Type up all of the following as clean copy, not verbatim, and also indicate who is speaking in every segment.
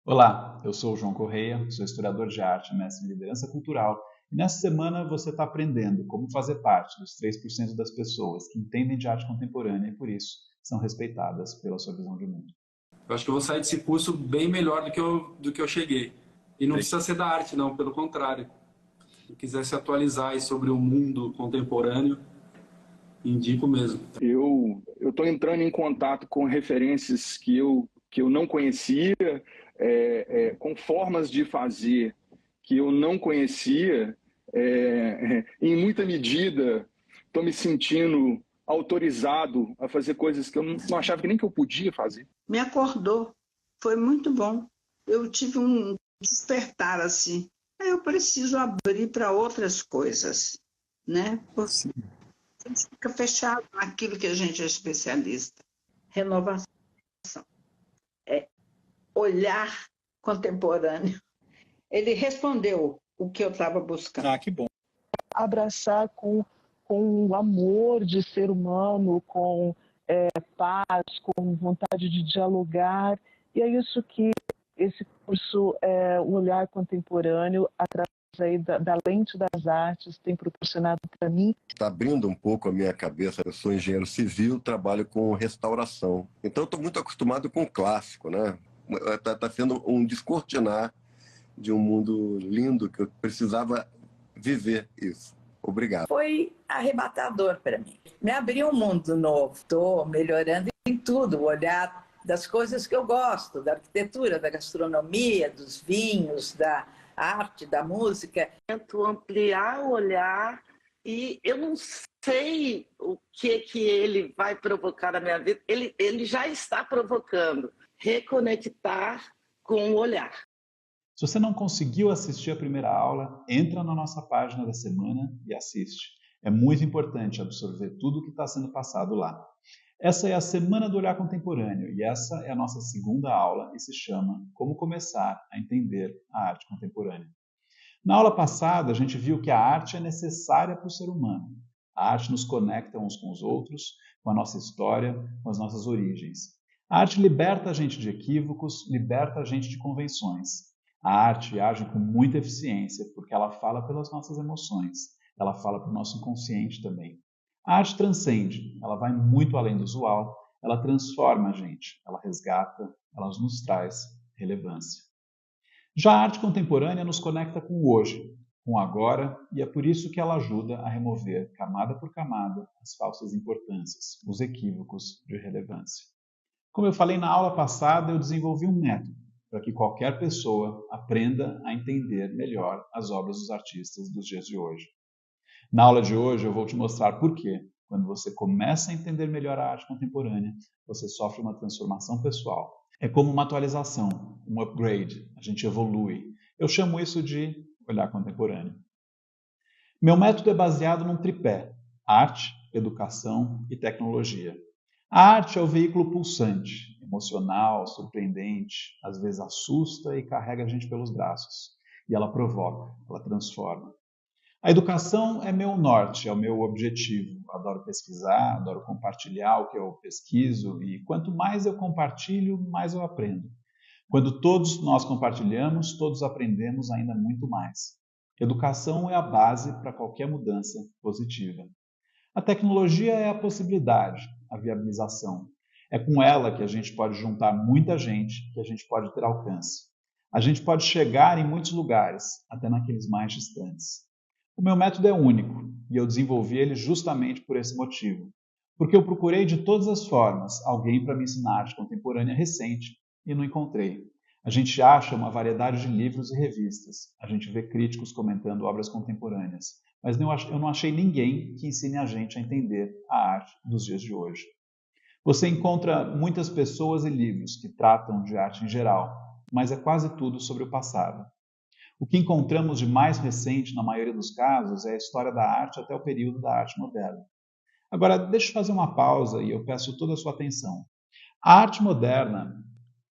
Speaker 1: Olá, eu sou o João Correia, sou historiador de arte, mestre em liderança cultural, e nessa semana você está aprendendo como fazer parte dos 3% das pessoas que entendem de arte contemporânea e, por isso, são respeitadas pela sua visão de mundo.
Speaker 2: Eu acho que eu vou sair desse curso bem melhor do que eu cheguei. E não precisa ser da arte, não, pelo contrário. Se quiser se atualizar aí sobre o mundo contemporâneo, indico mesmo.
Speaker 3: Eu estou entrando em contato com referências que eu não conhecia, com formas de fazer que eu não conhecia. Em muita medida, estou me sentindo autorizado a fazer coisas que eu não achava que nem que eu podia fazer.
Speaker 4: Me acordou, foi muito bom. Eu tive um despertar assim. Eu preciso abrir para outras coisas, né? Porque a gente fica fechado naquilo que a gente é especialista. Renovação, olhar contemporâneo. Ele respondeu o que eu estava buscando.
Speaker 3: Ah, que bom.
Speaker 5: Abraçar com o amor de ser humano, com paz, com vontade de dialogar. E é isso que esse curso, o Olhar Contemporâneo, através aí da lente das artes, tem proporcionado para mim.
Speaker 6: Está abrindo um pouco a minha cabeça. Eu sou engenheiro civil, trabalho com restauração. Então, estou muito acostumado com o clássico, né? Está sendo um descortinar de um mundo lindo que eu precisava viver isso. Obrigado.
Speaker 7: Foi arrebatador para mim. Me abriu um mundo novo. Estou melhorando em tudo, o olhar das coisas que eu gosto, da arquitetura, da gastronomia, dos vinhos, da arte, da música.
Speaker 8: Tento ampliar o olhar e eu não sei o que ele vai provocar na minha vida. Ele já está provocando. Reconectar com o olhar.
Speaker 1: Se você não conseguiu assistir a primeira aula, entra na nossa página da semana e assiste. É muito importante absorver tudo o que está sendo passado lá. Essa é a Semana do Olhar Contemporâneo e essa é a nossa segunda aula e se chama Como Começar a Entender a Arte Contemporânea. Na aula passada, a gente viu que a arte é necessária para o ser humano. A arte nos conecta uns com os outros, com a nossa história, com as nossas origens. A arte liberta a gente de equívocos, liberta a gente de convenções. A arte age com muita eficiência porque ela fala pelas nossas emoções, ela fala para o nosso inconsciente também. A arte transcende, ela vai muito além do usual, ela transforma a gente, ela resgata, ela nos traz relevância. Já a arte contemporânea nos conecta com o hoje, com o agora, e é por isso que ela ajuda a remover, camada por camada, as falsas importâncias, os equívocos de relevância. Como eu falei na aula passada, eu desenvolvi um método para que qualquer pessoa aprenda a entender melhor as obras dos artistas dos dias de hoje. Na aula de hoje eu vou te mostrar por que, quando você começa a entender melhor a arte contemporânea, você sofre uma transformação pessoal. É como uma atualização, um upgrade, a gente evolui. Eu chamo isso de olhar contemporâneo. Meu método é baseado num tripé: arte, educação e tecnologia. A arte é o veículo pulsante, emocional, surpreendente, às vezes assusta e carrega a gente pelos braços. E ela provoca, ela transforma. A educação é meu norte, é o meu objetivo. Adoro pesquisar, adoro compartilhar o que eu pesquiso e quanto mais eu compartilho, mais eu aprendo. Quando todos nós compartilhamos, todos aprendemos ainda muito mais. Educação é a base para qualquer mudança positiva. A tecnologia é a possibilidade, a viabilização. É com ela que a gente pode juntar muita gente, que a gente pode ter alcance. A gente pode chegar em muitos lugares, até naqueles mais distantes. O meu método é único e eu desenvolvi ele justamente por esse motivo. Porque eu procurei de todas as formas alguém para me ensinar arte contemporânea recente e não encontrei. A gente acha uma variedade de livros e revistas. A gente vê críticos comentando obras contemporâneas. Mas eu não achei ninguém que ensine a gente a entender a arte dos dias de hoje. Você encontra muitas pessoas e livros que tratam de arte em geral, mas é quase tudo sobre o passado. O que encontramos de mais recente, na maioria dos casos, é a história da arte até o período da arte moderna. Agora, deixa eu fazer uma pausa e eu peço toda a sua atenção. A arte moderna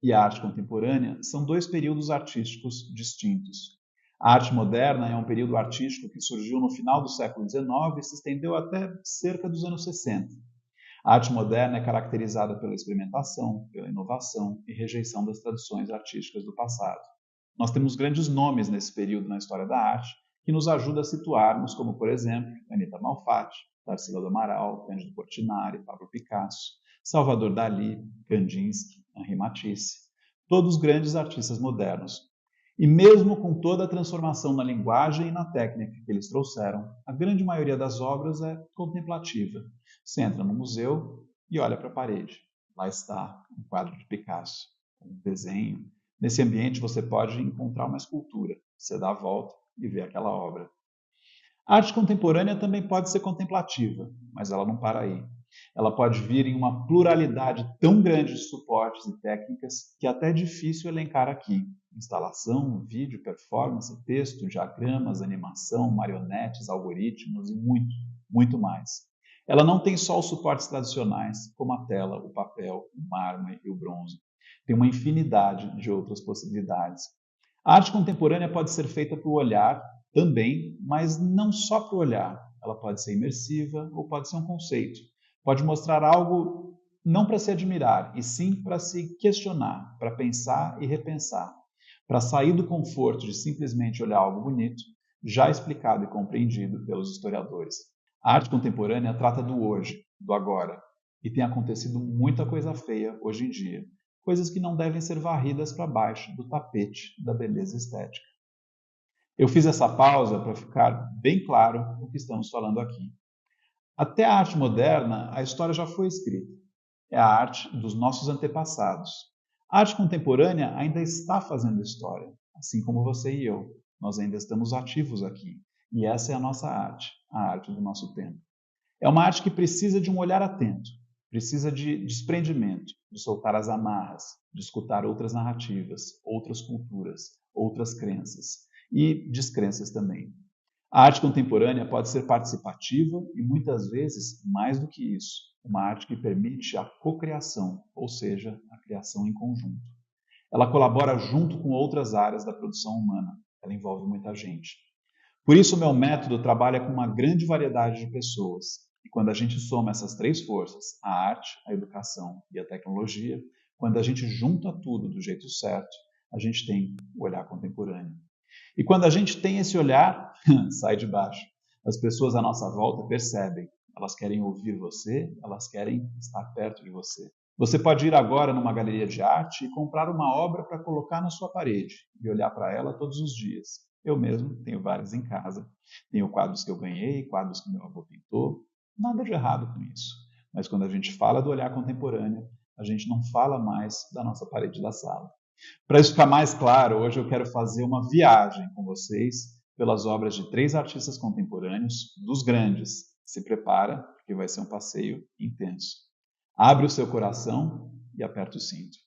Speaker 1: e a arte contemporânea são dois períodos artísticos distintos. A arte moderna é um período artístico que surgiu no final do século XIX e se estendeu até cerca dos anos 60. A arte moderna é caracterizada pela experimentação, pela inovação e rejeição das tradições artísticas do passado. Nós temos grandes nomes nesse período na história da arte que nos ajudam a situarmos, como, por exemplo, Anita Malfatti, Tarsila do Amaral, Cândido Portinari, Pablo Picasso, Salvador Dalí, Kandinsky, Henri Matisse, todos grandes artistas modernos. E mesmo com toda a transformação na linguagem e na técnica que eles trouxeram, a grande maioria das obras é contemplativa. Você entra no museu e olha para a parede. Lá está um quadro de Picasso, um desenho. Nesse ambiente você pode encontrar uma escultura. Você dá a volta e vê aquela obra. A arte contemporânea também pode ser contemplativa, mas ela não para aí. Ela pode vir em uma pluralidade tão grande de suportes e técnicas que até é difícil elencar aqui. Instalação, vídeo, performance, texto, diagramas, animação, marionetes, algoritmos e muito, muito mais. Ela não tem só os suportes tradicionais, como a tela, o papel, o mármore e o bronze. Tem uma infinidade de outras possibilidades. A arte contemporânea pode ser feita para o olhar também, mas não só para o olhar. Ela pode ser imersiva ou pode ser um conceito. Pode mostrar algo não para se admirar, e sim para se questionar, para pensar e repensar, para sair do conforto de simplesmente olhar algo bonito, já explicado e compreendido pelos historiadores. A arte contemporânea trata do hoje, do agora, e tem acontecido muita coisa feia hoje em dia, coisas que não devem ser varridas para baixo do tapete da beleza estética. Eu fiz essa pausa para ficar bem claro o que estamos falando aqui. Até a arte moderna, a história já foi escrita. É a arte dos nossos antepassados. A arte contemporânea ainda está fazendo história, assim como você e eu. Nós ainda estamos ativos aqui. E essa é a nossa arte, a arte do nosso tempo. É uma arte que precisa de um olhar atento, precisa de desprendimento, de soltar as amarras, de escutar outras narrativas, outras culturas, outras crenças e descrenças também. A arte contemporânea pode ser participativa e, muitas vezes, mais do que isso, uma arte que permite a cocriação, ou seja, a criação em conjunto. Ela colabora junto com outras áreas da produção humana. Ela envolve muita gente. Por isso, o meu método trabalha com uma grande variedade de pessoas. E quando a gente soma essas três forças, a arte, a educação e a tecnologia, quando a gente junta tudo do jeito certo, a gente tem o olhar contemporâneo. E quando a gente tem esse olhar, sai de baixo. As pessoas à nossa volta percebem. Elas querem ouvir você, elas querem estar perto de você. Você pode ir agora numa galeria de arte e comprar uma obra para colocar na sua parede e olhar para ela todos os dias. Eu mesmo tenho várias em casa. Tenho quadros que eu ganhei, quadros que meu avô pintou. Nada de errado com isso. Mas quando a gente fala do olhar contemporâneo, a gente não fala mais da nossa parede da sala. Para isso ficar mais claro, hoje eu quero fazer uma viagem com vocês pelas obras de 3 artistas contemporâneos, dos grandes. Se prepara, porque vai ser um passeio intenso. Abre o seu coração e aperta o cinto.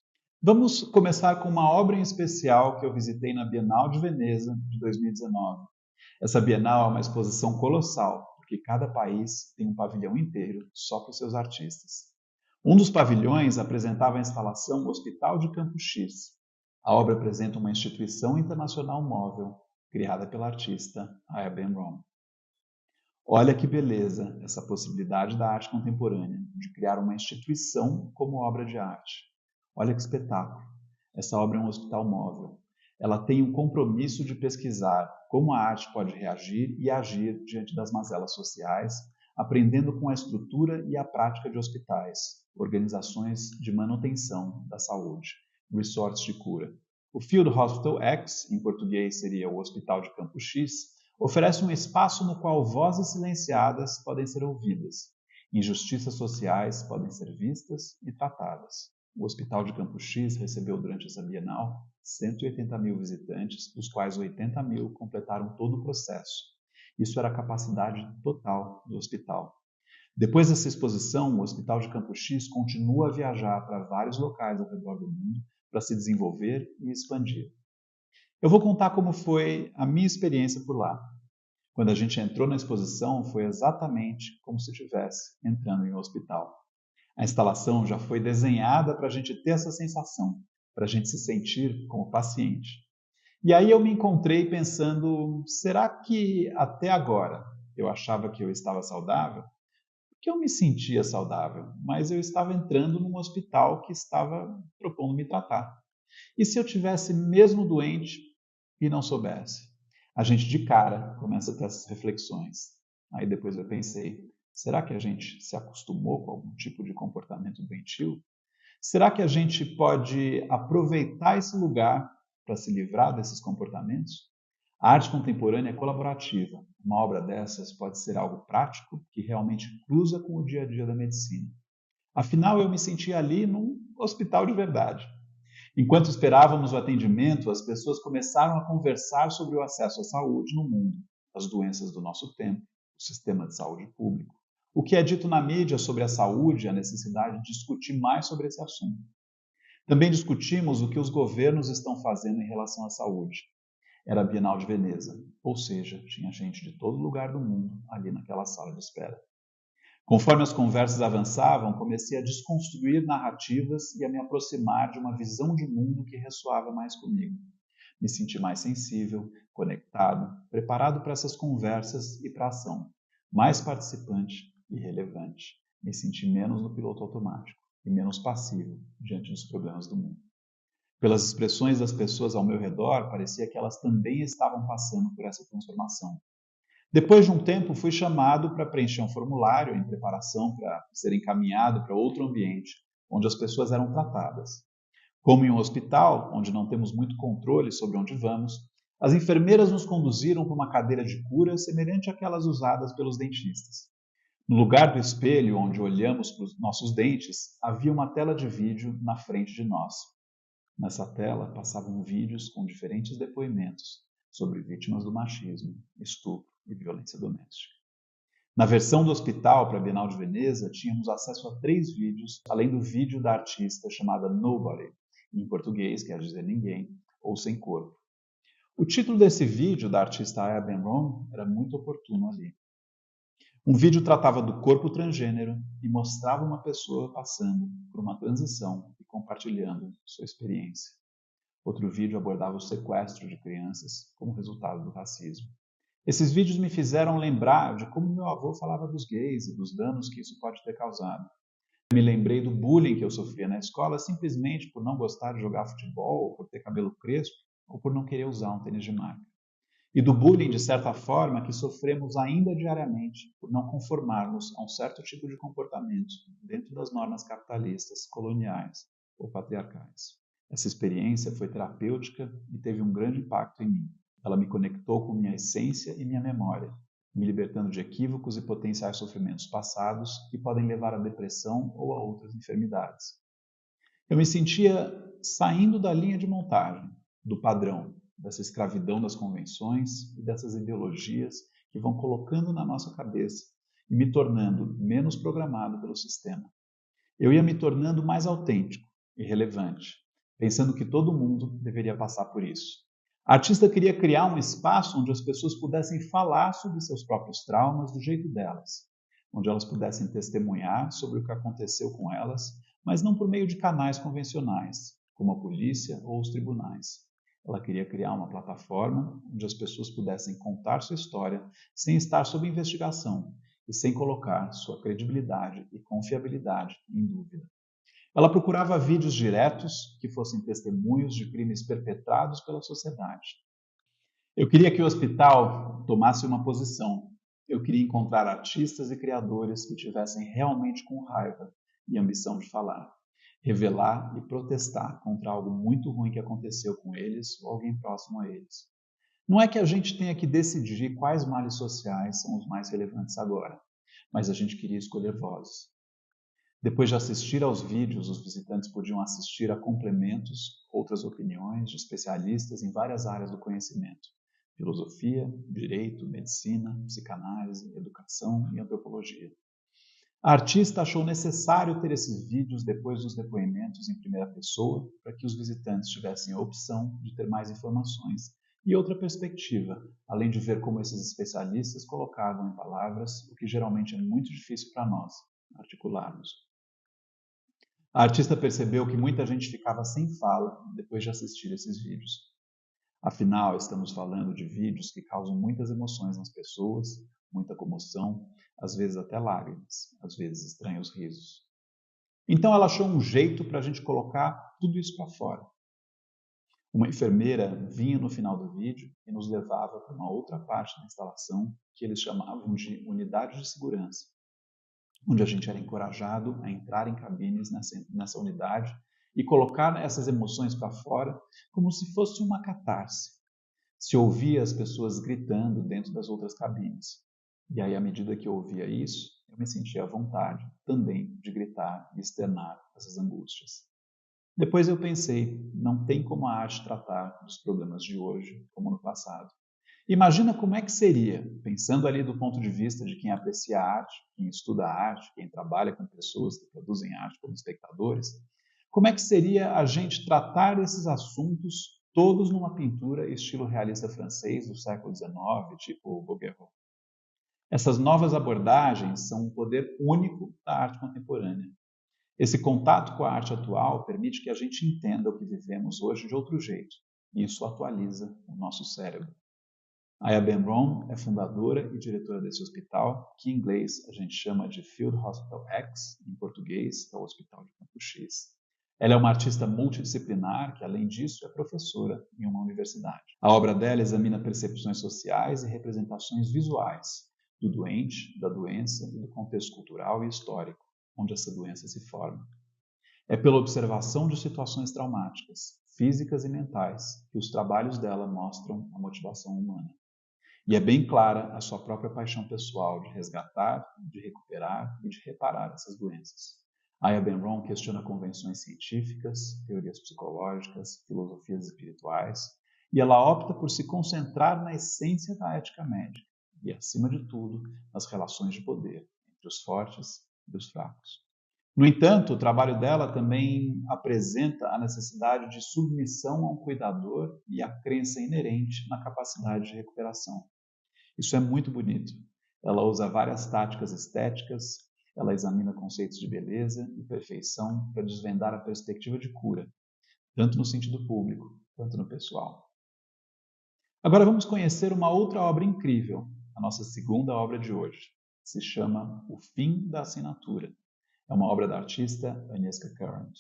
Speaker 1: Vamos começar com uma obra em especial que eu visitei na Bienal de Veneza de 2019. Essa Bienal é uma exposição colossal, porque cada país tem um pavilhão inteiro só para os seus artistas. Um dos pavilhões apresentava a instalação Hospital de Campo X. A obra apresenta uma instituição internacional móvel, criada pela artista Aya Ben-Rom. Olha que beleza essa possibilidade da arte contemporânea, de criar uma instituição como obra de arte. Olha que espetáculo. Essa obra é um hospital móvel. Ela tem um compromisso de pesquisar como a arte pode reagir e agir diante das mazelas sociais, aprendendo com a estrutura e a prática de hospitais, organizações de manutenção da saúde, resorts de cura. O Field Hospital X, em português seria o Hospital de Campo X, oferece um espaço no qual vozes silenciadas podem ser ouvidas, injustiças sociais podem ser vistas e tratadas. O Hospital de Campo X recebeu durante essa Bienal 180 mil visitantes, dos quais 80 mil completaram todo o processo. Isso era a capacidade total do hospital. Depois dessa exposição, o Hospital de Campo X continua a viajar para vários locais ao redor do mundo para se desenvolver e expandir. Eu vou contar como foi a minha experiência por lá. Quando a gente entrou na exposição, foi exatamente como se estivesse entrando em um hospital. A instalação já foi desenhada para a gente ter essa sensação, para a gente se sentir como paciente. E aí eu me encontrei pensando, será que até agora eu achava que eu estava saudável? Por que eu me sentia saudável, mas eu estava entrando num hospital que estava propondo me tratar. E se eu tivesse mesmo doente e não soubesse? A gente de cara começa a ter essas reflexões. Aí depois eu pensei, será que a gente se acostumou com algum tipo de comportamento doentio? Será que a gente pode aproveitar esse lugar para se livrar desses comportamentos? A arte contemporânea é colaborativa. Uma obra dessas pode ser algo prático que realmente cruza com o dia a dia da medicina. Afinal, eu me sentia ali num hospital de verdade. Enquanto esperávamos o atendimento, as pessoas começaram a conversar sobre o acesso à saúde no mundo, as doenças do nosso tempo, o sistema de saúde público. O que é dito na mídia sobre a saúde e a necessidade de discutir mais sobre esse assunto. Também discutimos o que os governos estão fazendo em relação à saúde. Era a Bienal de Veneza, ou seja, tinha gente de todo lugar do mundo ali naquela sala de espera. Conforme as conversas avançavam, comecei a desconstruir narrativas e a me aproximar de uma visão de mundo que ressoava mais comigo. Me senti mais sensível, conectado, preparado para essas conversas e para a ação, mais participante e relevante. Me senti menos no piloto automático e menos passivo diante dos problemas do mundo. Pelas expressões das pessoas ao meu redor, parecia que elas também estavam passando por essa transformação. Depois de um tempo, fui chamado para preencher um formulário em preparação para ser encaminhado para outro ambiente, onde as pessoas eram tratadas. Como em um hospital, onde não temos muito controle sobre onde vamos, as enfermeiras nos conduziram para uma cadeira de cura semelhante àquelas usadas pelos dentistas. No lugar do espelho onde olhamos para os nossos dentes, havia uma tela de vídeo na frente de nós. Nessa tela passavam vídeos com diferentes depoimentos sobre vítimas do machismo, estupro e violência doméstica. Na versão do hospital para a Bienal de Veneza, tínhamos acesso a 3 vídeos, além do vídeo da artista chamada Nobody, em português quer dizer ninguém, ou sem corpo. O título desse vídeo da artista Aya Ben-Ron era muito oportuno ali. Um vídeo tratava do corpo transgênero e mostrava uma pessoa passando por uma transição e compartilhando sua experiência. Outro vídeo abordava o sequestro de crianças como resultado do racismo. Esses vídeos me fizeram lembrar de como meu avô falava dos gays e dos danos que isso pode ter causado. Me lembrei do bullying que eu sofria na escola simplesmente por não gostar de jogar futebol, ou por ter cabelo crespo, ou por não querer usar um tênis de marca. E do bullying, de certa forma, que sofremos ainda diariamente por não conformarmos a um certo tipo de comportamento dentro das normas capitalistas, coloniais ou patriarcais. Essa experiência foi terapêutica e teve um grande impacto em mim. Ela me conectou com minha essência e minha memória, me libertando de equívocos e potenciais sofrimentos passados que podem levar à depressão ou a outras enfermidades. Eu me sentia saindo da linha de montagem, do padrão, dessa escravidão das convenções e dessas ideologias que vão colocando na nossa cabeça e me tornando menos programado pelo sistema. Eu ia me tornando mais autêntico e relevante, pensando que todo mundo deveria passar por isso. A artista queria criar um espaço onde as pessoas pudessem falar sobre seus próprios traumas do jeito delas, onde elas pudessem testemunhar sobre o que aconteceu com elas, mas não por meio de canais convencionais, como a polícia ou os tribunais. Ela queria criar uma plataforma onde as pessoas pudessem contar sua história sem estar sob investigação e sem colocar sua credibilidade e confiabilidade em dúvida. Ela procurava vídeos diretos que fossem testemunhos de crimes perpetrados pela sociedade. Eu queria que o hospital tomasse uma posição. Eu queria encontrar artistas e criadores que tivessem realmente com raiva e ambição de falar, revelar e protestar contra algo muito ruim que aconteceu com eles ou alguém próximo a eles. Não é que a gente tenha que decidir quais males sociais são os mais relevantes agora, mas a gente queria escolher vozes. Depois de assistir aos vídeos, os visitantes podiam assistir a complementos, outras opiniões de especialistas em várias áreas do conhecimento: filosofia, direito, medicina, psicanálise, educação e antropologia. A artista achou necessário ter esses vídeos depois dos depoimentos em primeira pessoa para que os visitantes tivessem a opção de ter mais informações e outra perspectiva, além de ver como esses especialistas colocavam em palavras o que geralmente é muito difícil para nós articularmos. A artista percebeu que muita gente ficava sem fala depois de assistir esses vídeos. Afinal, estamos falando de vídeos que causam muitas emoções nas pessoas, muita comoção, às vezes até lágrimas, às vezes estranhos risos. Então ela achou um jeito para a gente colocar tudo isso para fora. Uma enfermeira vinha no final do vídeo e nos levava para uma outra parte da instalação que eles chamavam de unidade de segurança, onde a gente era encorajado a entrar em cabines nessa unidade e colocar essas emoções para fora como se fosse uma catarse. Se ouvia as pessoas gritando dentro das outras cabines. E aí, à medida que eu ouvia isso, eu me sentia à vontade também de gritar e externar essas angústias. Depois eu pensei, não tem como a arte tratar dos problemas de hoje como no passado. Imagina como é que seria, pensando ali do ponto de vista de quem aprecia a arte, quem estuda a arte, quem trabalha com pessoas que produzem arte como espectadores, como é que seria a gente tratar esses assuntos todos numa pintura estilo realista francês do século XIX, tipo Bouguereau. Essas novas abordagens são um poder único da arte contemporânea. Esse contato com a arte atual permite que a gente entenda o que vivemos hoje de outro jeito, e isso atualiza o nosso cérebro. Aya Ben-Rom é fundadora e diretora desse hospital, que em inglês a gente chama de Field Hospital X, em português é o Hospital de Campo X. Ela é uma artista multidisciplinar que, além disso, é professora em uma universidade. A obra dela examina percepções sociais e representações visuais do doente, da doença e do contexto cultural e histórico, onde essa doença se forma. É pela observação de situações traumáticas, físicas e mentais, que os trabalhos dela mostram a motivação humana. E é bem clara a sua própria paixão pessoal de resgatar, de recuperar e de reparar essas doenças. Aya Ben-Rom questiona convenções científicas, teorias psicológicas, filosofias espirituais, e ela opta por se concentrar na essência da ética médica e, acima de tudo, nas relações de poder entre os fortes e os fracos. No entanto, o trabalho dela também apresenta a necessidade de submissão a um cuidador e a crença inerente na capacidade de recuperação. Isso é muito bonito. Ela usa várias táticas estéticas, ela examina conceitos de beleza e perfeição para desvendar a perspectiva de cura, tanto no sentido público quanto no pessoal. Agora vamos conhecer uma outra obra incrível, a nossa segunda obra de hoje. Se chama O Fim da Assinatura. É uma obra da artista Agnieszka Current.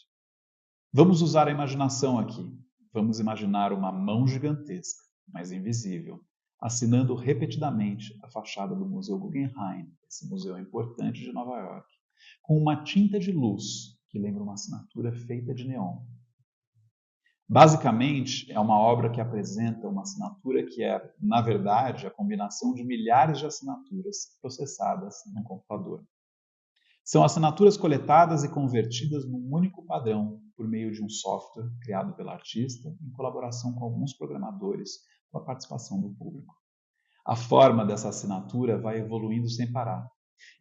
Speaker 1: Vamos usar a imaginação aqui. Vamos imaginar uma mão gigantesca, mas invisível, assinando repetidamente a fachada do Museu Guggenheim, esse museu importante de Nova York, com uma tinta de luz que lembra uma assinatura feita de neon. Basicamente, é uma obra que apresenta uma assinatura que é, na verdade, a combinação de milhares de assinaturas processadas num computador. São assinaturas coletadas e convertidas num único padrão por meio de um software criado pela artista em colaboração com alguns programadores com a participação do público. A forma dessa assinatura vai evoluindo sem parar.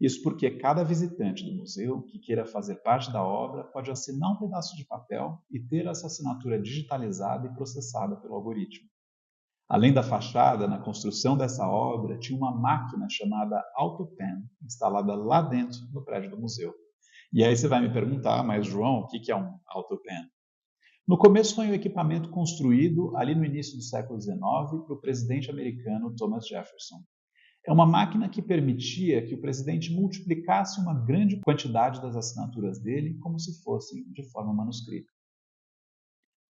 Speaker 1: Isso porque cada visitante do museu que queira fazer parte da obra pode assinar um pedaço de papel e ter essa assinatura digitalizada e processada pelo algoritmo. Além da fachada, na construção dessa obra, tinha uma máquina chamada AutoPen, instalada lá dentro no prédio do museu. E aí você vai me perguntar, mas João, o que é um AutoPen? No começo foi um equipamento construído ali no início do século XIX para o presidente americano Thomas Jefferson. É uma máquina que permitia que o presidente multiplicasse uma grande quantidade das assinaturas dele como se fossem de forma manuscrita.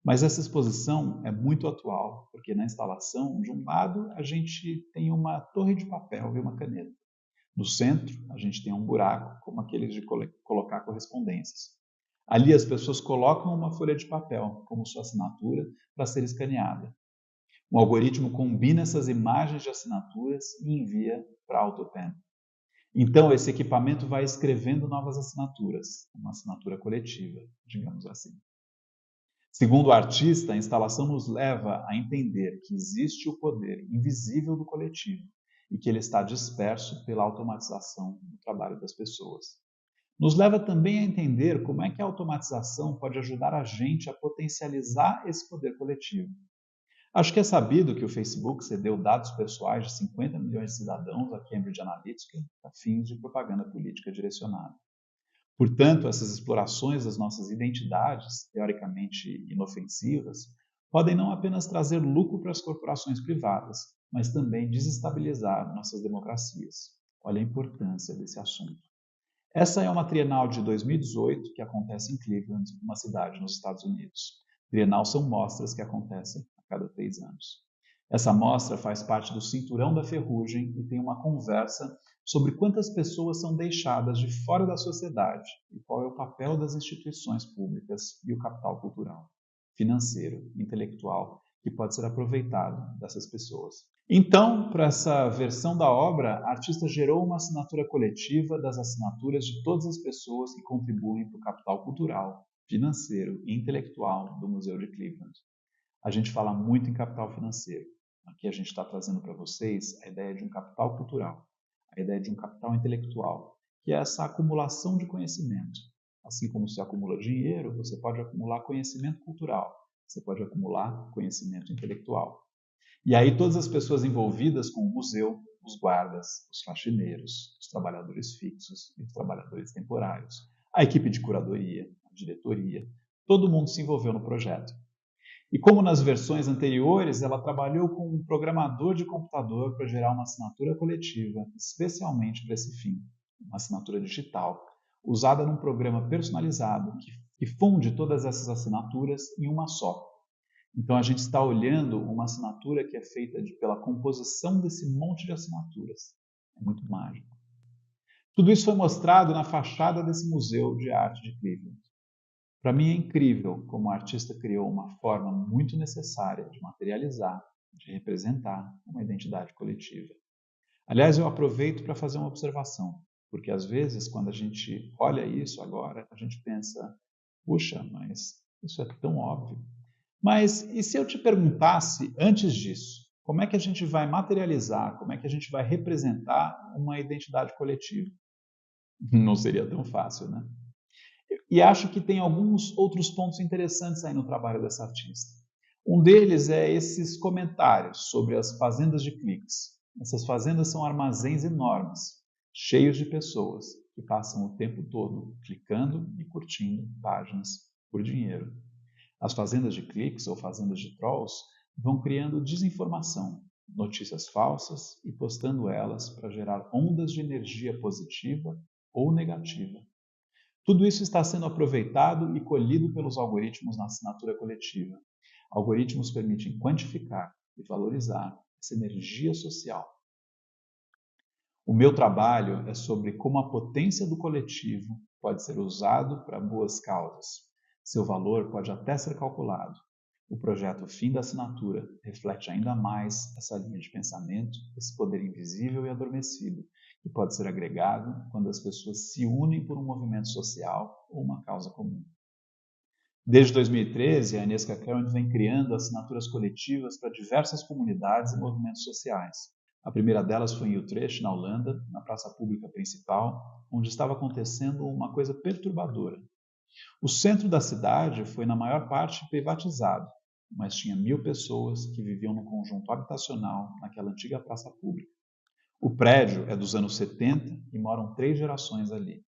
Speaker 1: Mas essa exposição é muito atual, porque na instalação, de um lado, a gente tem uma torre de papel e uma caneta. No centro, a gente tem um buraco, como aqueles de colocar correspondências. Ali as pessoas colocam uma folha de papel como sua assinatura para ser escaneada. O algoritmo combina essas imagens de assinaturas e envia para a AutoPen. Então, esse equipamento vai escrevendo novas assinaturas, uma assinatura coletiva, digamos assim. Segundo o artista, a instalação nos leva a entender que existe o poder invisível do coletivo e que ele está disperso pela automatização do trabalho das pessoas. Nos leva também a entender como é que a automatização pode ajudar a gente a potencializar esse poder coletivo. Acho que é sabido que o Facebook cedeu dados pessoais de 50 milhões de cidadãos à Cambridge Analytica a fins de propaganda política direcionada. Portanto, essas explorações das nossas identidades, teoricamente inofensivas, podem não apenas trazer lucro para as corporações privadas, mas também desestabilizar nossas democracias. Olha a importância desse assunto. Essa é uma trienal de 2018 que acontece em Cleveland, uma cidade nos Estados Unidos. Trienal são mostras que acontecem a cada 3 anos. Essa mostra faz parte do Cinturão da Ferrugem e tem uma conversa sobre quantas pessoas são deixadas de fora da sociedade e qual é o papel das instituições públicas e o capital cultural, financeiro, intelectual que pode ser aproveitado dessas pessoas. Então, para essa versão da obra, a artista gerou uma assinatura coletiva das assinaturas de todas as pessoas que contribuem para o capital cultural, financeiro e intelectual do Museu de Cleveland. A gente fala muito em capital financeiro. Aqui a gente está trazendo para vocês a ideia de um capital cultural, a ideia de um capital intelectual, que é essa acumulação de conhecimento. Assim como se acumula dinheiro, você pode acumular conhecimento cultural, você pode acumular conhecimento intelectual. E aí todas as pessoas envolvidas com o museu, os guardas, os faxineiros, os trabalhadores fixos e os trabalhadores temporários, a equipe de curadoria, a diretoria, todo mundo se envolveu no projeto. E como nas versões anteriores, ela trabalhou com um programador de computador para gerar uma assinatura coletiva, especialmente para esse fim, uma assinatura digital, usada num programa personalizado que funde todas essas assinaturas em uma só. Então a gente está olhando uma assinatura que é feita pela composição desse monte de assinaturas. É muito mágico. Tudo isso foi mostrado na fachada desse Museu de Arte de Cleveland. Para mim é incrível como o artista criou uma forma muito necessária de materializar, de representar uma identidade coletiva. Aliás, eu aproveito para fazer uma observação, porque às vezes quando a gente olha isso agora, a gente pensa, puxa, mas isso é tão óbvio. Mas e se eu te perguntasse antes disso, como é que a gente vai materializar, como é que a gente vai representar uma identidade coletiva? Não seria tão fácil, né? E acho que tem alguns outros pontos interessantes aí no trabalho dessa artista. Um deles é esses comentários sobre as fazendas de cliques. Essas fazendas são armazéns enormes, cheios de pessoas que passam o tempo todo clicando e curtindo páginas por dinheiro. As fazendas de cliques ou fazendas de trolls vão criando desinformação, notícias falsas e postando elas para gerar ondas de energia positiva ou negativa. Tudo isso está sendo aproveitado e colhido pelos algoritmos na assinatura coletiva. Algoritmos permitem quantificar e valorizar essa energia social. O meu trabalho é sobre como a potência do coletivo pode ser usado para boas causas. Seu valor pode até ser calculado. O projeto Fim da Assinatura reflete ainda mais essa linha de pensamento, esse poder invisível e adormecido, que pode ser agregado quando as pessoas se unem por um movimento social ou uma causa comum. Desde 2013, a Agnieszka Karen vem criando assinaturas coletivas para diversas comunidades e movimentos sociais. A primeira delas foi em Utrecht, na Holanda, na praça pública principal, onde estava acontecendo uma coisa perturbadora. O centro da cidade foi, na maior parte, privatizado, mas tinha 1.000 pessoas que viviam no conjunto habitacional naquela antiga praça pública. O prédio é dos anos 70 e moram 3 gerações ali.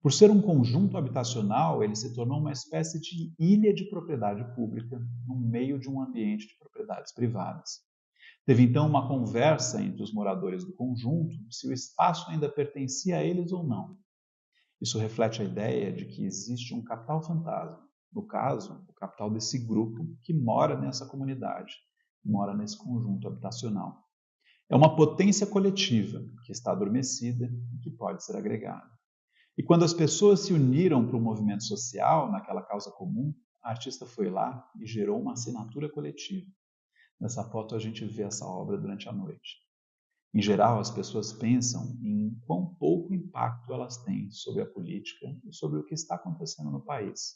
Speaker 1: Por ser um conjunto habitacional, ele se tornou uma espécie de ilha de propriedade pública no meio de um ambiente de propriedades privadas. Teve então uma conversa entre os moradores do conjunto se o espaço ainda pertencia a eles ou não. Isso reflete a ideia de que existe um capital fantasma, no caso, o capital desse grupo que mora nessa comunidade, mora nesse conjunto habitacional. É uma potência coletiva que está adormecida e que pode ser agregada. E quando as pessoas se uniram para o movimento social, naquela causa comum, a artista foi lá e gerou uma assinatura coletiva. Nessa foto a gente vê essa obra durante a noite. Em geral, as pessoas pensam em quão pouco impacto elas têm sobre a política e sobre o que está acontecendo no país.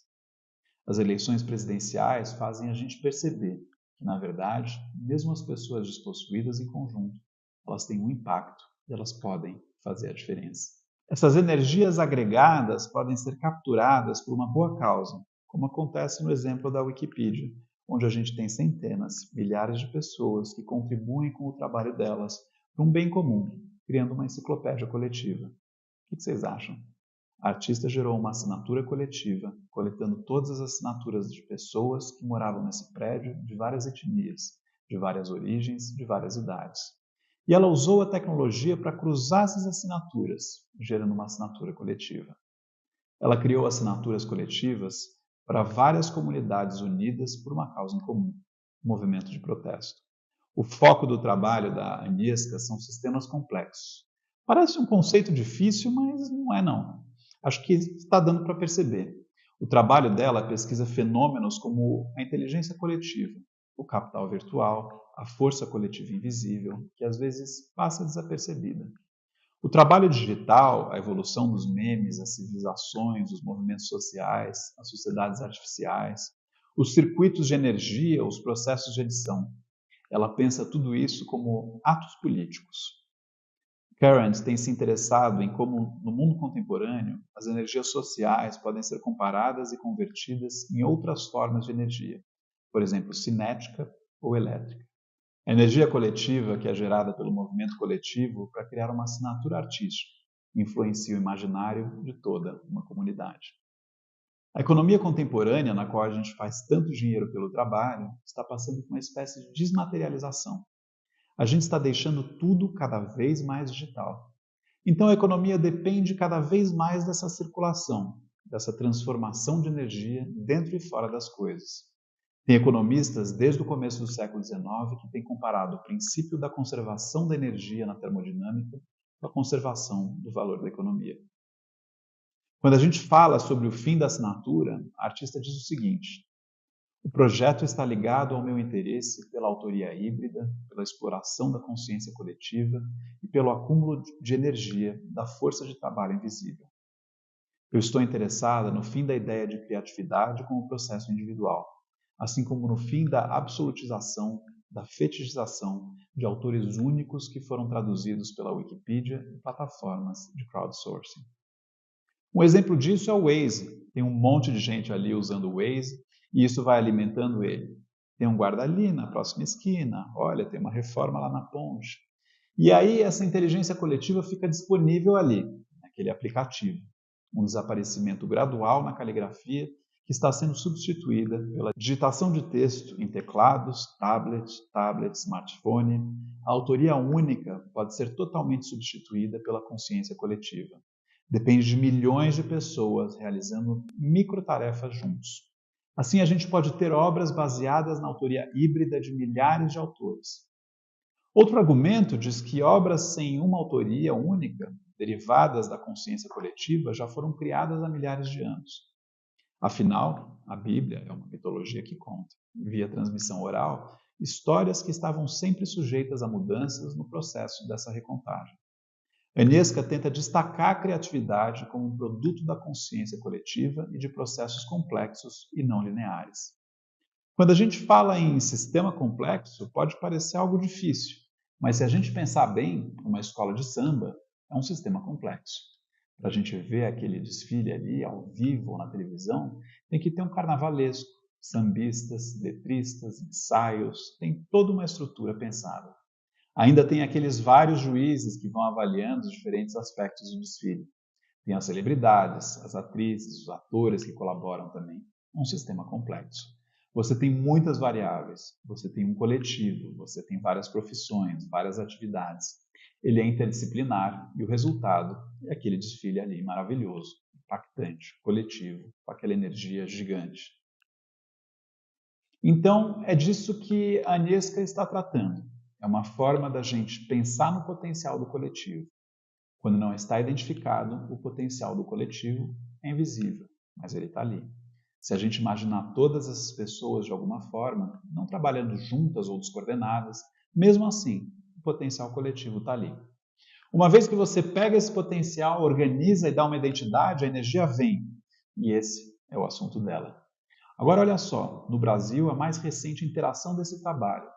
Speaker 1: As eleições presidenciais fazem a gente perceber que, na verdade, mesmo as pessoas despossuídas em conjunto, elas têm um impacto e elas podem fazer a diferença. Essas energias agregadas podem ser capturadas por uma boa causa, como acontece no exemplo da Wikipedia, onde a gente tem centenas, milhares de pessoas que contribuem com o trabalho delas para um bem comum, criando uma enciclopédia coletiva. O que vocês acham? a artista gerou uma assinatura coletiva, coletando todas as assinaturas de pessoas que moravam nesse prédio de várias etnias, de várias origens, de várias idades. E ela usou a tecnologia para cruzar essas assinaturas, gerando uma assinatura coletiva. Ela criou assinaturas coletivas para várias comunidades unidas por uma causa em comum, o movimento de protesto. O foco do trabalho da Agnieszka são sistemas complexos. Parece um conceito difícil, mas não é não. Acho que está dando para perceber. O trabalho dela pesquisa fenômenos como a inteligência coletiva, o capital virtual, a força coletiva invisível, que às vezes passa desapercebida. O trabalho digital, a evolução dos memes, as civilizações, os movimentos sociais, as sociedades artificiais, os circuitos de energia, os processos de edição. Ela pensa tudo isso como atos políticos. Carent tem se interessado em como, no mundo contemporâneo, as energias sociais podem ser comparadas e convertidas em outras formas de energia, por exemplo, cinética ou elétrica. A energia coletiva, que é gerada pelo movimento coletivo para criar uma assinatura artística, influencia o imaginário de toda uma comunidade. A economia contemporânea, na qual a gente faz tanto dinheiro pelo trabalho, está passando por uma espécie de desmaterialização. A gente está deixando tudo cada vez mais digital. Então a economia depende cada vez mais dessa circulação, dessa transformação de energia dentro e fora das coisas. Tem economistas desde o começo do século XIX que têm comparado o princípio da conservação da energia na termodinâmica com a conservação do valor da economia. Quando a gente fala sobre o fim da assinatura, a artista diz o seguinte: o projeto está ligado ao meu interesse pela autoria híbrida, pela exploração da consciência coletiva e pelo acúmulo de energia da força de trabalho invisível. Eu estou interessada no fim da ideia de criatividade como processo individual, assim como no fim da absolutização, da fetichização de autores únicos que foram traduzidos pela Wikipedia e plataformas de crowdsourcing. Um exemplo disso é o Waze. Tem um monte de gente ali usando o Waze e isso vai alimentando ele. Tem um guarda ali na próxima esquina, olha, tem uma reforma lá na ponte. E aí essa inteligência coletiva fica disponível ali, naquele aplicativo. Um desaparecimento gradual na caligrafia que está sendo substituída pela digitação de texto em teclados, tablet, smartphone. A autoria única pode ser totalmente substituída pela consciência coletiva. Depende de milhões de pessoas realizando microtarefas juntos. Assim, a gente pode ter obras baseadas na autoria híbrida de milhares de autores. Outro argumento diz que obras sem uma autoria única, derivadas da consciência coletiva, já foram criadas há milhares de anos. Afinal, a Bíblia é uma mitologia que conta, via transmissão oral, histórias que estavam sempre sujeitas a mudanças no processo dessa recontagem. Agnieszka tenta destacar a criatividade como um produto da consciência coletiva e de processos complexos e não lineares. Quando a gente fala em sistema complexo, pode parecer algo difícil, mas se a gente pensar bem, uma escola de samba é um sistema complexo. Para a gente ver aquele desfile ali ao vivo ou na televisão, tem que ter um carnavalesco, sambistas, letristas, ensaios, tem toda uma estrutura pensada. Ainda tem aqueles vários juízes que vão avaliando os diferentes aspectos do desfile. Tem as celebridades, as atrizes, os atores que colaboram também. É um sistema complexo. Você tem muitas variáveis, você tem um coletivo, você tem várias profissões, várias atividades. Ele é interdisciplinar e o resultado é aquele desfile ali maravilhoso, impactante, coletivo, com aquela energia gigante. Então, é disso que a Agnieszka está tratando. É uma forma da gente pensar no potencial do coletivo. Quando não está identificado, o potencial do coletivo é invisível, mas ele está ali. Se a gente imaginar todas essas pessoas de alguma forma, não trabalhando juntas ou descoordenadas, mesmo assim, o potencial coletivo está ali. Uma vez que você pega esse potencial, organiza e dá uma identidade, a energia vem. E esse é o assunto dela. Agora, olha só, no Brasil, a mais recente interação desse trabalho,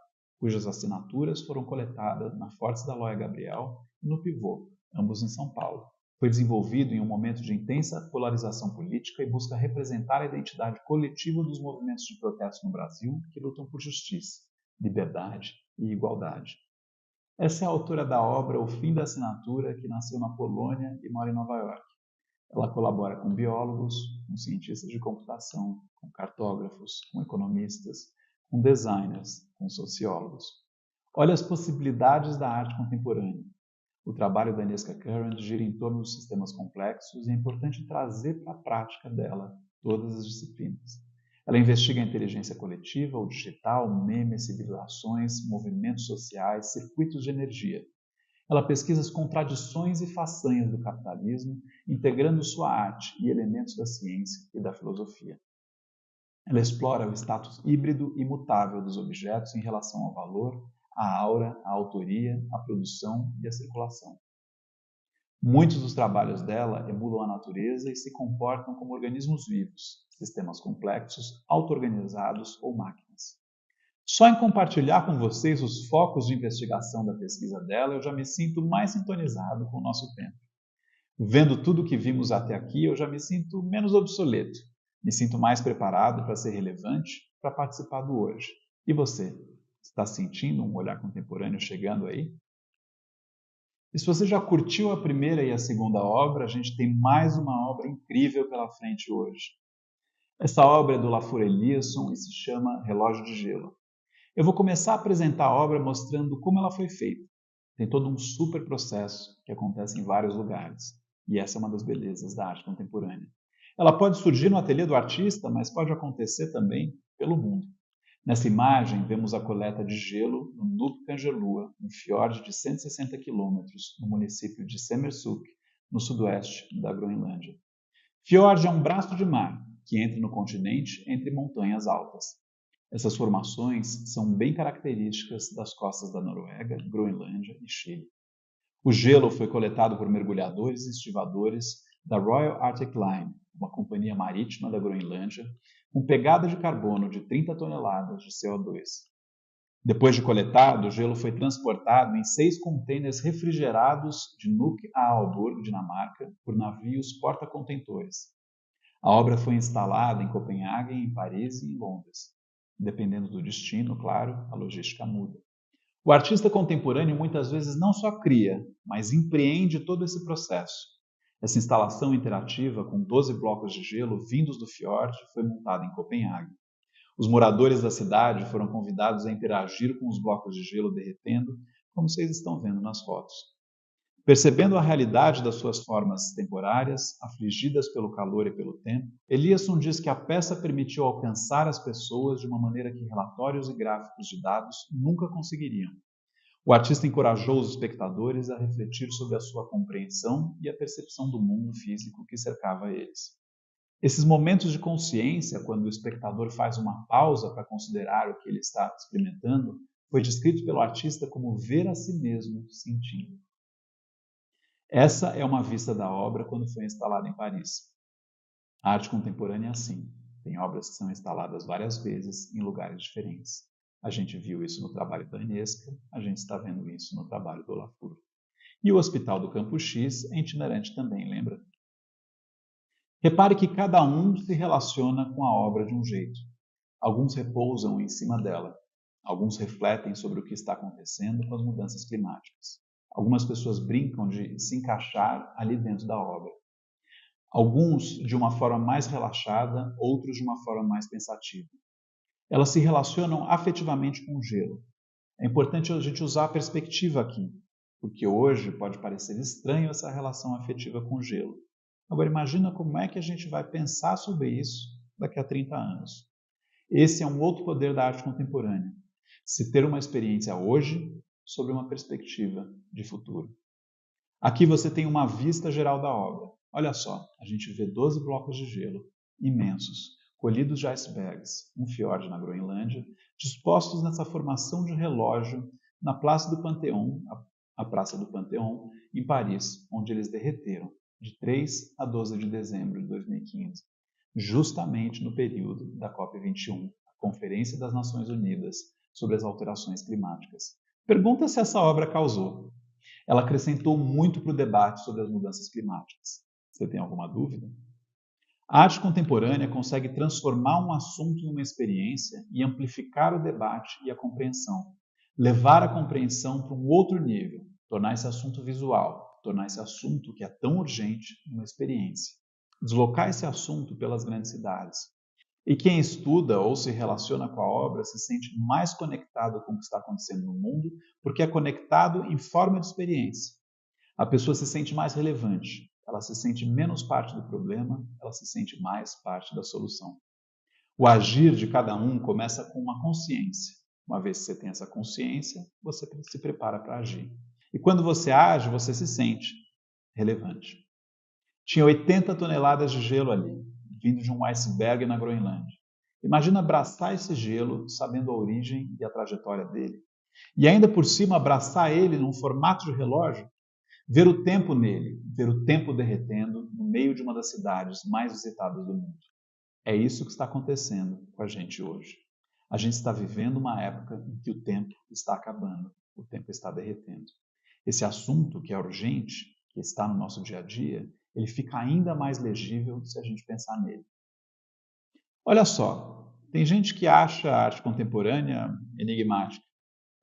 Speaker 1: cujas assinaturas foram coletadas na Fortes da Loja Gabriel e no Pivô, ambos em São Paulo. Foi desenvolvido em um momento de intensa polarização política e busca representar a identidade coletiva dos movimentos de protesto no Brasil que lutam por justiça, liberdade e igualdade. Essa é a autora da obra O Fim da Assinatura, que nasceu na Polônia e mora em Nova York. Ela colabora com biólogos, com cientistas de computação, com cartógrafos, com economistas, com designers, com sociólogos. Olha as possibilidades da arte contemporânea. O trabalho da Agnieszka Current gira em torno dos sistemas complexos e é importante trazer para a prática dela todas as disciplinas. Ela investiga a inteligência coletiva, o digital, memes, civilizações, movimentos sociais, circuitos de energia. Ela pesquisa as contradições e façanhas do capitalismo, integrando sua arte e elementos da ciência e da filosofia. Ela explora o status híbrido e mutável dos objetos em relação ao valor, à aura, à autoria, à produção e à circulação. Muitos dos trabalhos dela emulam a natureza e se comportam como organismos vivos, sistemas complexos, auto-organizados ou máquinas. Só em compartilhar com vocês os focos de investigação da pesquisa dela, eu já me sinto mais sintonizado com o nosso tempo. Vendo tudo o que vimos até aqui, eu já me sinto menos obsoleto, me sinto mais preparado para ser relevante, para participar do hoje. E você? Está sentindo um olhar contemporâneo chegando aí? E se você já curtiu a primeira e a segunda obra, a gente tem mais uma obra incrível pela frente hoje. Essa obra é do Lafur Eliasson e se chama Relógio de Gelo. Eu vou começar a apresentar a obra mostrando como ela foi feita. Tem todo um super processo que acontece em vários lugares. E essa é uma das belezas da arte contemporânea. Ela pode surgir no ateliê do artista, mas pode acontecer também pelo mundo. Nessa imagem, vemos a coleta de gelo no Nordkangerlua, um fiord de 160 quilômetros, no município de Sermersooq, no sudoeste da Groenlândia. Fiord é um braço de mar que entra no continente entre montanhas altas. Essas formações são bem características das costas da Noruega, Groenlândia e Chile. O gelo foi coletado por mergulhadores e estivadores da Royal Arctic Line, uma companhia marítima da Groenlândia, com pegada de carbono de 30 toneladas de CO2. Depois de coletado, o gelo foi transportado em 6 contêineres refrigerados de Nuuk a Aalborg, Dinamarca, por navios porta-contentores. A obra foi instalada em Copenhague, em Paris e em Londres. Dependendo do destino, claro, a logística muda. O artista contemporâneo muitas vezes não só cria, mas empreende todo esse processo. Essa instalação interativa com 12 blocos de gelo vindos do fiord foi montada em Copenhague. Os moradores da cidade foram convidados a interagir com os blocos de gelo derretendo, como vocês estão vendo nas fotos. Percebendo a realidade das suas formas temporárias, afligidas pelo calor e pelo tempo, Eliasson diz que a peça permitiu alcançar as pessoas de uma maneira que relatórios e gráficos de dados nunca conseguiriam. O artista encorajou os espectadores a refletir sobre a sua compreensão e a percepção do mundo físico que cercava eles. Esses momentos de consciência, quando o espectador faz uma pausa para considerar o que ele está experimentando, foi descrito pelo artista como ver a si mesmo sentindo. Essa é uma vista da obra quando foi instalada em Paris. A arte contemporânea é assim. Tem obras que são instaladas várias vezes em lugares diferentes. A gente viu isso no trabalho da Agnieszka, a gente está vendo isso no trabalho do Lafur. E o Hospital do Campo X é itinerante também, lembra? Repare que cada um se relaciona com a obra de um jeito. Alguns repousam em cima dela. Alguns refletem sobre o que está acontecendo com as mudanças climáticas. Algumas pessoas brincam de se encaixar ali dentro da obra. Alguns de uma forma mais relaxada, outros de uma forma mais pensativa. Elas se relacionam afetivamente com o gelo. É importante a gente usar a perspectiva aqui, porque hoje pode parecer estranho essa relação afetiva com o gelo. Agora imagina como é que a gente vai pensar sobre isso daqui a 30 anos. Esse é um outro poder da arte contemporânea. Se ter uma experiência hoje sobre uma perspectiva de futuro. Aqui você tem uma vista geral da obra. Olha só, a gente vê 12 blocos de gelo, imensos, colhidos de icebergs, um fiord na Groenlândia, dispostos nessa formação de relógio na Praça do Panthéon, a Praça do Panthéon, em Paris, onde eles derreteram, de 3 a 12 de dezembro de 2015, justamente no período da COP21, a Conferência das Nações Unidas sobre as Alterações Climáticas. Pergunta se essa obra causou. Ela acrescentou muito para o debate sobre as mudanças climáticas. Você tem alguma dúvida? A arte contemporânea consegue transformar um assunto em uma experiência e amplificar o debate e a compreensão. Levar a compreensão para um outro nível, tornar esse assunto visual, tornar esse assunto que é tão urgente uma experiência. deslocar esse assunto pelas grandes cidades. E quem estuda ou se relaciona com a obra se sente mais conectado com o que está acontecendo no mundo, porque é conectado em forma de experiência. A pessoa se sente mais relevante, ela se sente menos parte do problema, ela se sente mais parte da solução. O agir de cada um começa com uma consciência. Uma vez que você tem essa consciência, você se prepara para agir. E quando você age, você se sente relevante. Tinha 80 toneladas de gelo ali, vindo de um iceberg na Groenlândia. Imagina abraçar esse gelo, sabendo a origem e a trajetória dele. E ainda por cima, abraçar ele num formato de relógio, ver o tempo nele, ver o tempo derretendo no meio de uma das cidades mais visitadas do mundo. É isso que está acontecendo com a gente hoje. A gente está vivendo uma época em que o tempo está acabando, o tempo está derretendo. Esse assunto que é urgente, que está no nosso dia a dia, ele fica ainda mais legível se a gente pensar nele. Olha só, tem gente que acha a arte contemporânea enigmática.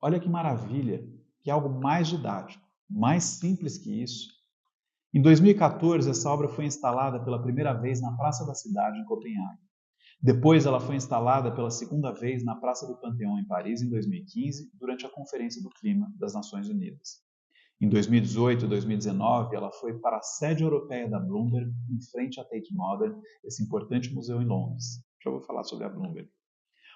Speaker 1: Olha que maravilha, que é algo mais didático, mais simples que isso. Em 2014, essa obra foi instalada pela primeira vez na Praça da Cidade, em Copenhague. Depois, ela foi instalada pela segunda vez na Praça do Panteão, em Paris, em 2015, durante a Conferência do Clima das Nações Unidas. Em 2018 e 2019, ela foi para a sede europeia da Bloomberg, em frente à Tate Modern, esse importante museu em Londres. Já vou falar sobre a Bloomberg.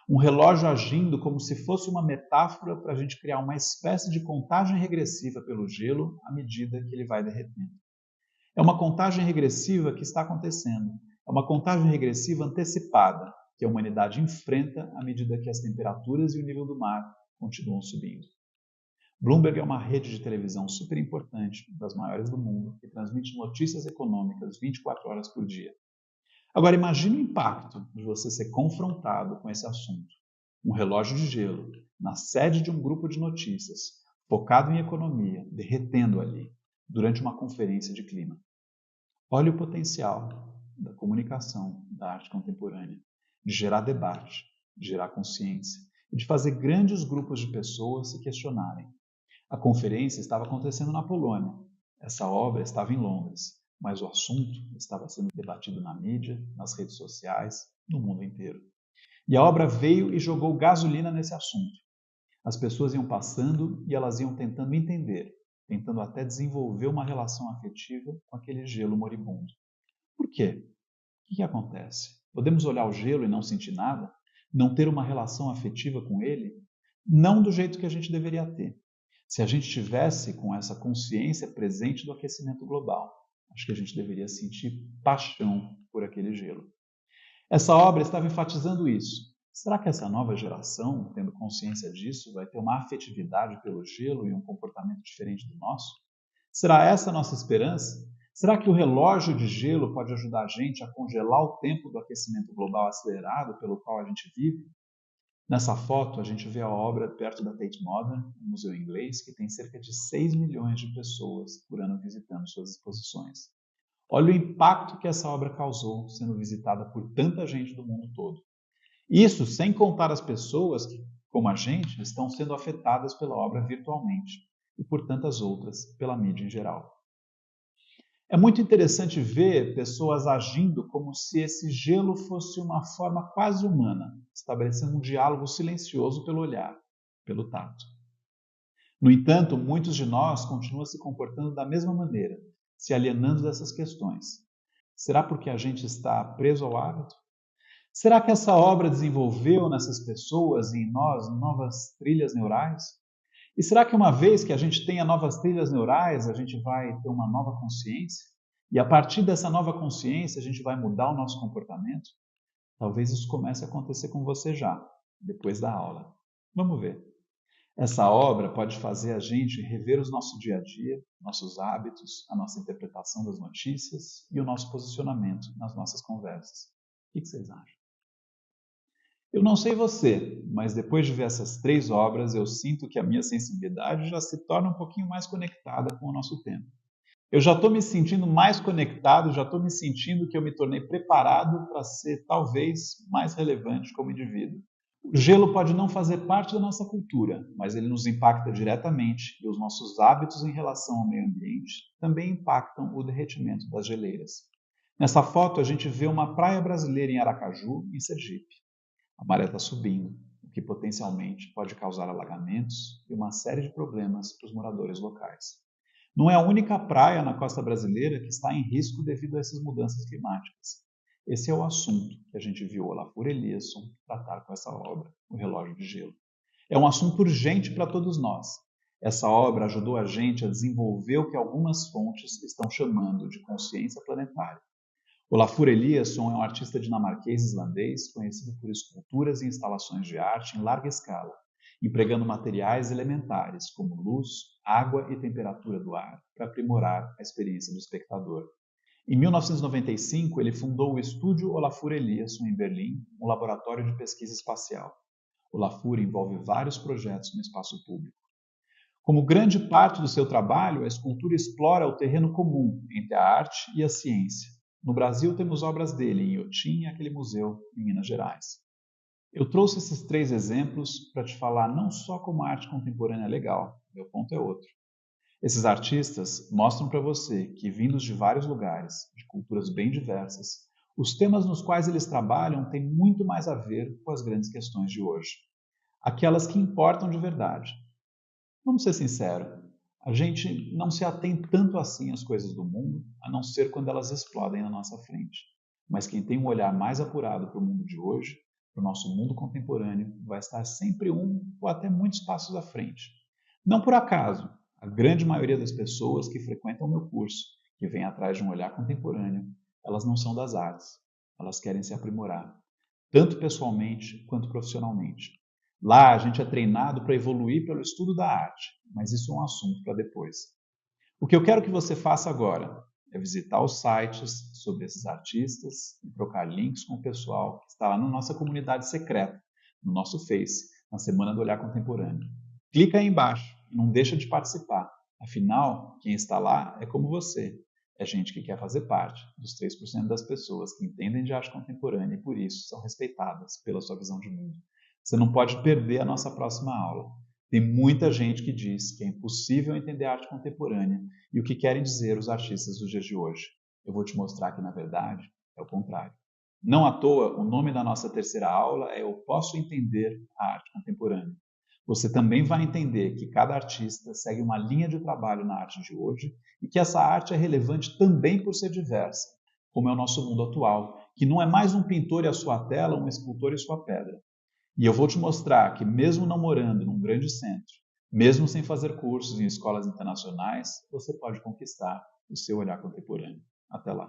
Speaker 1: Um relógio agindo como se fosse uma metáfora para a gente criar uma espécie de contagem regressiva pelo gelo à medida que ele vai derretendo. É uma contagem regressiva que está acontecendo. É uma contagem regressiva antecipada, que a humanidade enfrenta à medida que as temperaturas e o nível do mar continuam subindo. Bloomberg é uma rede de televisão super importante, das maiores do mundo, que transmite notícias econômicas 24 horas por dia. Agora, imagine o impacto de você ser confrontado com esse assunto. Um relógio de gelo, na sede de um grupo de notícias, focado em economia, derretendo ali, durante uma conferência de clima. Olha o potencial da comunicação, da arte contemporânea, de gerar debate, de gerar consciência e de fazer grandes grupos de pessoas se questionarem. A conferência estava acontecendo na Polônia, essa obra estava em Londres, mas o assunto estava sendo debatido na mídia, nas redes sociais, no mundo inteiro. E a obra veio e jogou gasolina nesse assunto. As pessoas iam passando e elas iam tentando entender, tentando até desenvolver uma relação afetiva com aquele gelo moribundo. Por quê? O que acontece? Podemos olhar o gelo e não sentir nada? Não ter uma relação afetiva com ele? Não do jeito que a gente deveria ter. Se a gente tivesse com essa consciência presente do aquecimento global, acho que a gente deveria sentir paixão por aquele gelo. Essa obra estava enfatizando isso. Será que essa nova geração, tendo consciência disso, vai ter uma afetividade pelo gelo e um comportamento diferente do nosso? Será essa a nossa esperança? Será que o relógio de gelo pode ajudar a gente a congelar o tempo do aquecimento global acelerado pelo qual a gente vive? Nessa foto, a gente vê a obra perto da Tate Modern, um museu inglês que tem cerca de 6 milhões de pessoas por ano visitando suas exposições. Olha o impacto que essa obra causou sendo visitada por tanta gente do mundo todo. Isso sem contar as pessoas que, como a gente, estão sendo afetadas pela obra virtualmente e por tantas outras pela mídia em geral. É muito interessante ver pessoas agindo como se esse gelo fosse uma forma quase humana, estabelecendo um diálogo silencioso pelo olhar, pelo tato. No entanto, muitos de nós continuam se comportando da mesma maneira, se alienando dessas questões. Será porque a gente está preso ao hábito? Será que essa obra desenvolveu nessas pessoas e em nós novas trilhas neurais? E será que uma vez que a gente tenha novas trilhas neurais, a gente vai ter uma nova consciência? E a partir dessa nova consciência, a gente vai mudar o nosso comportamento? Talvez isso comece a acontecer com você já, depois da aula. Vamos ver. Essa obra pode fazer a gente rever o nosso dia a dia, nossos hábitos, a nossa interpretação das notícias e o nosso posicionamento nas nossas conversas. O que vocês acham? Eu não sei você, mas depois de ver essas 3 obras, eu sinto que a minha sensibilidade já se torna um pouquinho mais conectada com o nosso tempo. Eu já estou me sentindo mais conectado, já estou me sentindo que eu me tornei preparado para ser talvez mais relevante como indivíduo. O gelo pode não fazer parte da nossa cultura, mas ele nos impacta diretamente e os nossos hábitos em relação ao meio ambiente também impactam o derretimento das geleiras. Nessa foto, a gente vê uma praia brasileira em Aracaju, em Sergipe. A maré está subindo, o que potencialmente pode causar alagamentos e uma série de problemas para os moradores locais. Não é a única praia na costa brasileira que está em risco devido a essas mudanças climáticas. Esse é o assunto que a gente viu Olafur Eliasson tratar com essa obra, O Relógio de Gelo. É um assunto urgente para todos nós. Essa obra ajudou a gente a desenvolver o que algumas fontes estão chamando de consciência planetária. Olafur Eliasson é um artista dinamarquês-islandês conhecido por esculturas e instalações de arte em larga escala, empregando materiais elementares como luz, água e temperatura do ar para aprimorar a experiência do espectador. Em 1995, ele fundou o Estúdio Olafur Eliasson em Berlim, um laboratório de pesquisa espacial. Olafur envolve vários projetos no espaço público. Como grande parte do seu trabalho, a escultura explora o terreno comum entre a arte e a ciência. No Brasil, temos obras dele em Iotim e aquele museu em Minas Gerais. Eu trouxe esses 3 exemplos para te falar não só como a arte contemporânea é legal, meu ponto é outro. Esses artistas mostram para você que, vindos de vários lugares, de culturas bem diversas, os temas nos quais eles trabalham têm muito mais a ver com as grandes questões de hoje. Aquelas que importam de verdade. Vamos ser sinceros, a gente não se atém tanto assim às coisas do mundo, a não ser quando elas explodem na nossa frente. Mas quem tem um olhar mais apurado para o mundo de hoje, para o nosso mundo contemporâneo, vai estar sempre um ou até muitos passos à frente. Não por acaso, a grande maioria das pessoas que frequentam o meu curso, que vem atrás de um olhar contemporâneo, elas não são das artes, elas querem se aprimorar, tanto pessoalmente quanto profissionalmente. Lá a gente é treinado para evoluir pelo estudo da arte, mas isso é um assunto para depois. O que eu quero que você faça agora é visitar os sites sobre esses artistas e trocar links com o pessoal que está lá na nossa comunidade secreta, no nosso Face, na Semana do Olhar Contemporâneo. Clica aí embaixo e não deixa de participar. Afinal, quem está lá é como você. É gente que quer fazer parte dos 3% das pessoas que entendem de arte contemporânea e por isso são respeitadas pela sua visão de mundo. Você não pode perder a nossa próxima aula. Tem muita gente que diz que é impossível entender a arte contemporânea e o que querem dizer os artistas dos dias de hoje. Eu vou te mostrar que, na verdade, é o contrário. Não à toa, o nome da nossa terceira aula é Eu Posso Entender a Arte Contemporânea. Você também vai entender que cada artista segue uma linha de trabalho na arte de hoje e que essa arte é relevante também por ser diversa, como é o nosso mundo atual, que não é mais um pintor e a sua tela, um escultor e sua pedra. E eu vou te mostrar que mesmo não morando num grande centro, mesmo sem fazer cursos em escolas internacionais, você pode conquistar o seu olhar contemporâneo. Até lá!